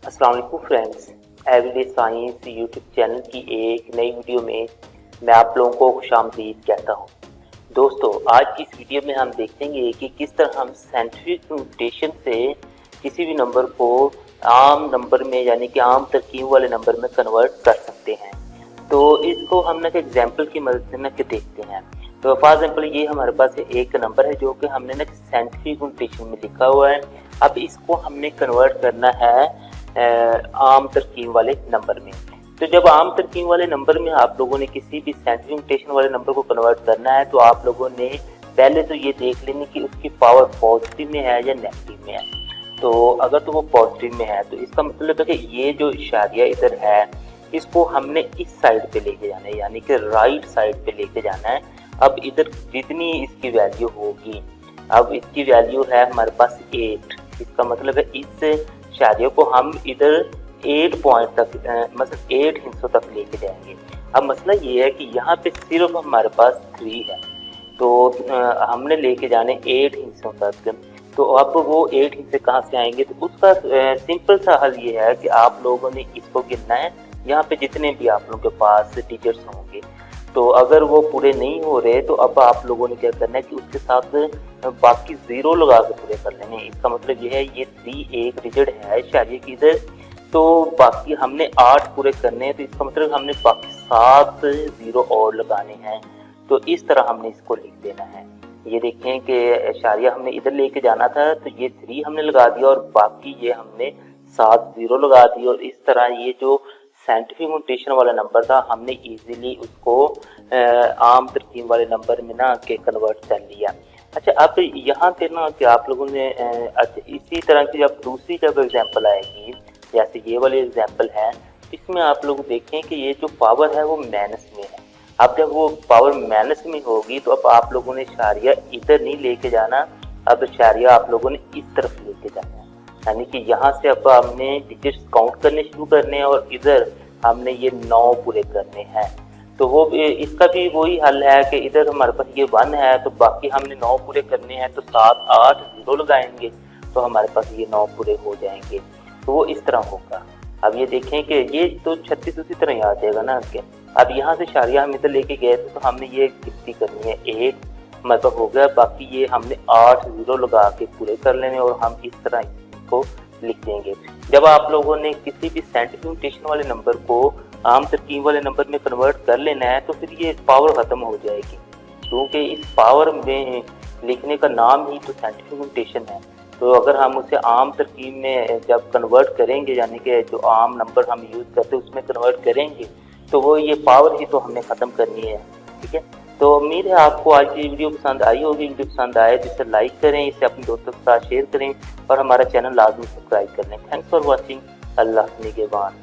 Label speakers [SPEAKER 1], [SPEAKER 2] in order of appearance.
[SPEAKER 1] अस्सलाम वालेकुम friends, everyday science YouTube channel की एक नई वीडियो में मैं आप लोगों को खुशामदीद कहता हूँ। दोस्तों, आज की इस वीडियो में हम देखेंगे कि किस तरह हम साइंटिफिक नोटेशन से किसी भी नंबर को आम नंबर में यानी कि आम तरकीब वाले नंबर में कन्वर्ट कर सकते हैं। तो इसको हम ना एग्जाम्पल की मदद से ना देखते हैं। तो फॉर एग्जाम्पल ये हमारे पास एक नंबर है जो कि हमने ना साइंटिफिक नोटेशन में लिखा हुआ है। अब इसको हमने कन्वर्ट करना है आम तरकीब वाले नंबर में। तो जब आम तरकीब वाले नंबर में आप लोगों ने किसी भी साइंटिफिक नोटेशन वाले नंबर को कन्वर्ट करना है तो आप लोगों ने पहले तो ये देख लेनी कि उसकी पावर पॉजिटिव में है या नेगेटिव में है। तो अगर तो वो पॉजिटिव में है तो इसका मतलब है कि ये जो इशारिया इधर है इसको हमने इस साइड पे लेके जाना है, यानी कि राइट साइड पे लेके जाना है। अब इधर जितनी इसकी वैल्यू होगी, अब इसकी वैल्यू है हमारे पास 8। इसका मतलब है इस इशारिया को हम इधर 8 पॉइंट तक मतलब 8 हिस्सों तक लेके जाएंगे। अब मसला ये है कि यहाँ पे सिर्फ हमारे पास 3 है, तो हमने लेके जाने 8 हिस्सों तक। तो अब वो 8 हिस्से कहाँ से आएंगे? तो उसका सिंपल सा हल ये है कि आप लोगों ने इसको गिनना है, यहाँ पे जितने भी आप लोगों के पास डिजिट्स होंगे। तो अगर वो पूरे नहीं हो रहे तो अब आप लोगों ने क्या करना है कि उसके साथ बाकी 0 लगा के पूरे कर लेने। इसका मतलब ये है ये 3 एक डिजिट है इशारिये की इधर, तो बाकी हमने 8 पूरे करने हैं, तो इसका मतलब हमने बाकी 7 0 और लगाने हैं। तो इस तरह हमने इसको लिख देना है। ये देखें कि इशारिया हमने इधर लेके जाना था, तो ये 3 हमने लगा दिया और बाकी ये हमने 7 0 लगा दिए। और इस तरह ये जो साइंटिफिक नोटेशन वाला नंबर था हमने इजीली उसको आम तरकीब वाले नंबर में ना के कन्वर्ट कर लिया। अच्छा, अब यहाँ पे ना कि आप लोगों ने इसी तरह की जब दूसरी जब एग्जांपल आएगी, जैसे ये वाली एग्जांपल है, इसमें आप लोग देखें कि ये जो पावर है वो माइनस में है। अब जब वो पावर माइनस में होगी तो अब आप लोगों ने इशारिया इधर नहीं लेके जाना, अब इशारिया आप लोगों ने इस तरफ लेके जाना है। यानी कि यहाँ से अब हमने डिजिट्स काउंट करने शुरू करने हैं और इधर हमने ये 9 पूरे करने हैं। तो वो इसका भी वही हल है कि इधर हमारे पास ये 1 है, तो बाकी हमने 9 पूरे करने हैं, तो 7 8 0 लगाएंगे तो हमारे पास ये 9 पूरे हो जाएंगे। तो वो इस तरह होगा। अब ये देखें कि ये तो 36 उसी तरह ही आ जाएगा ना के। अब यहाँ से इशारिया हम इधर लेके गए थे तो हमने ये गिनती करनी है, 1 मतलब हो गया, बाकी ये हमने 8 0 लगा के पूरे कर लेने और हम इस तरह को लिख देंगे। जब आप लोगों ने किसी भी साइंटिफिक नोटेशन वाले नंबर को आम तरकीब वाले नंबर में कन्वर्ट कर लेना है तो फिर ये पावर खत्म हो जाएगी, क्योंकि इस पावर में लिखने का नाम ही तो साइंटिफिक नोटेशन है। तो अगर हम उसे आम तरकीब में जब कन्वर्ट करेंगे, यानी कि जो आम नंबर हम यूज़ करते हैं उसमें कन्वर्ट करेंगे, तो वो ये पावर ही तो हमने ख़त्म करनी है। ठीक है, तो उम्मीद है आपको आज की वीडियो पसंद आई होगी। वीडियो पसंद आए तो इसे लाइक करें, इसे अपने दोस्तों के साथ शेयर करें और हमारा चैनल लाजमी सब्सक्राइब कर लें। Thanks for watching. अल्लाह निगहबान।